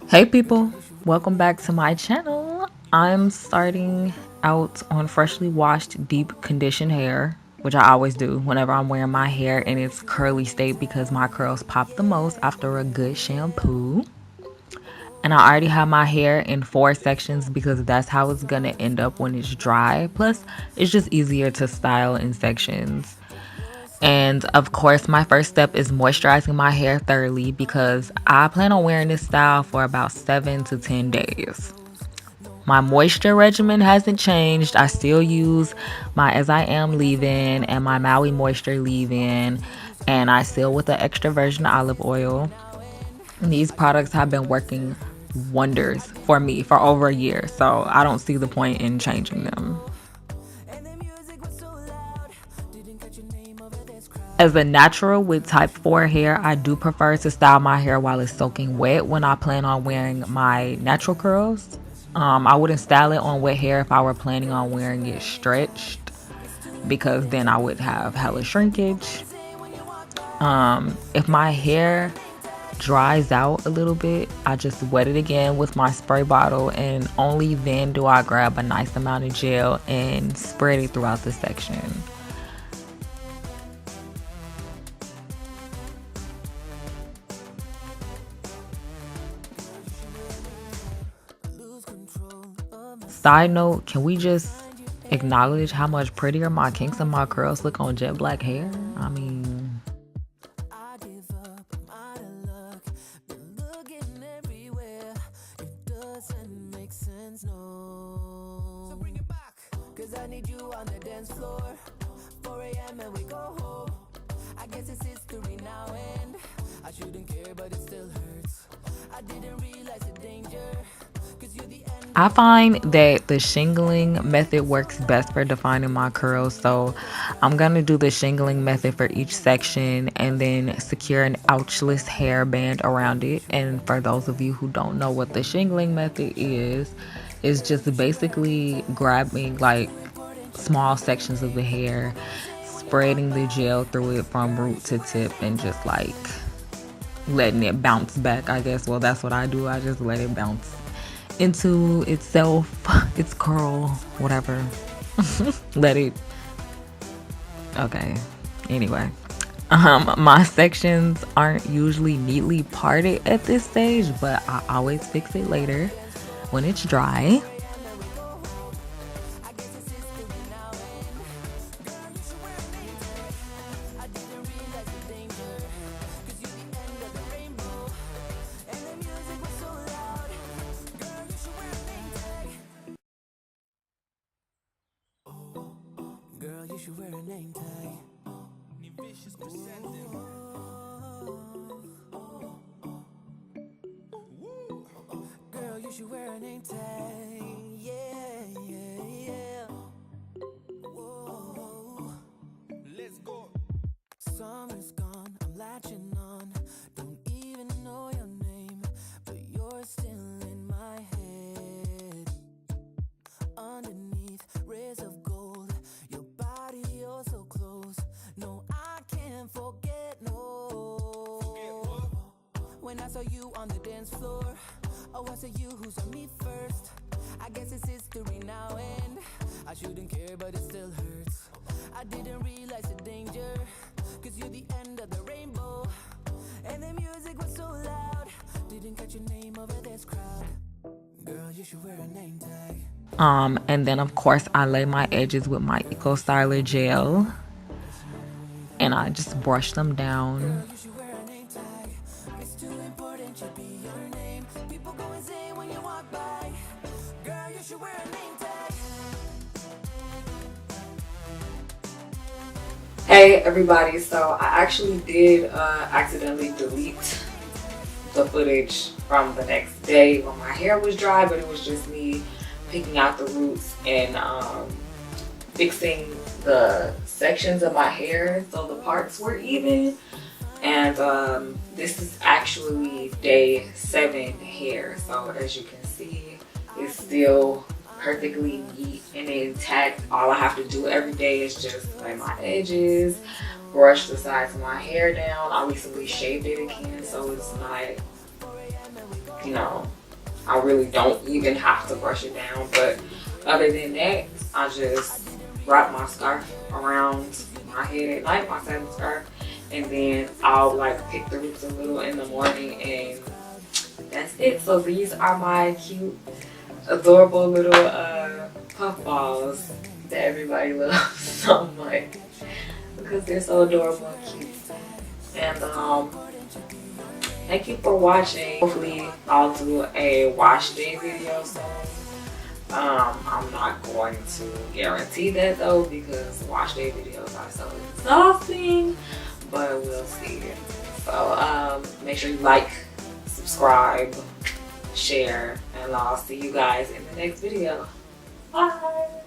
Hey people, welcome back to my channel. I'm starting out on freshly washed deep conditioned hair, which I always do whenever I'm wearing my hair in its curly state because my curls pop the most after a good shampoo. And I already have my hair in 4 sections because that's how it's gonna end up when it's dry. Plus, it's just easier to style in sections. And of course, my first step is moisturizing my hair thoroughly because I plan on wearing this style for about 7 to 10 days. My moisture regimen hasn't changed. I still use my As I Am leave-in and my Maui Moisture leave-in, and I seal with the extra virgin olive oil. These products have been working wonders for me for over a year, so I don't see the point in changing them. As a natural with type 4 hair, I do prefer to style my hair while it's soaking wet when I plan on wearing my natural curls. I wouldn't style it on wet hair if I were planning on wearing it stretched because then I would have hella shrinkage. If my hair dries out a little bit, I just wet it again with my spray bottle, and only then do I grab a nice amount of gel and spread it throughout the section. Side note, can we just acknowledge how much prettier my kinks and my curls look on jet black hair? I mean, I find that the shingling method works best for defining my curls. So I'm going to do the shingling method for each section and then secure an ouchless hairband around it. And for those of you who don't know what the shingling method is just basically grabbing like small sections of the hair, spreading the gel through it from root to tip, and just like letting it bounce back, I guess. Well, that's what I do. I just let it bounce into itself, its curl, whatever. Let it. Okay. Anyway, my sections aren't usually neatly parted at this stage, but I always fix it later when it's dry. And then of course I lay my edges with my Eco Styler gel and I just brush them down. Hey everybody, so I actually did accidentally delete the footage from the next day when my hair was dry, but it was just me picking out the roots and fixing the sections of my hair so the parts were even. And this is actually day 7 hair, so as you can see, it's still perfectly neat and intact. All I have to do every day is just lay my edges, brush the sides of my hair down. I recently shaved it again, so it's not you know, I really don't even have to brush it down. But other than that, I just wrap my scarf around my head at night, my satin scarf, and then I'll like pick the roots a little in the morning, and that's it. So these are my cute, adorable little puff balls that everybody loves so much because they're so adorable and cute. And thank you for watching. Hopefully I'll do a wash day video soon. I'm not going to guarantee that though, because wash day videos are so exhausting, but we'll see. So make sure you like, subscribe, share, and I'll see you guys in the next video. Bye.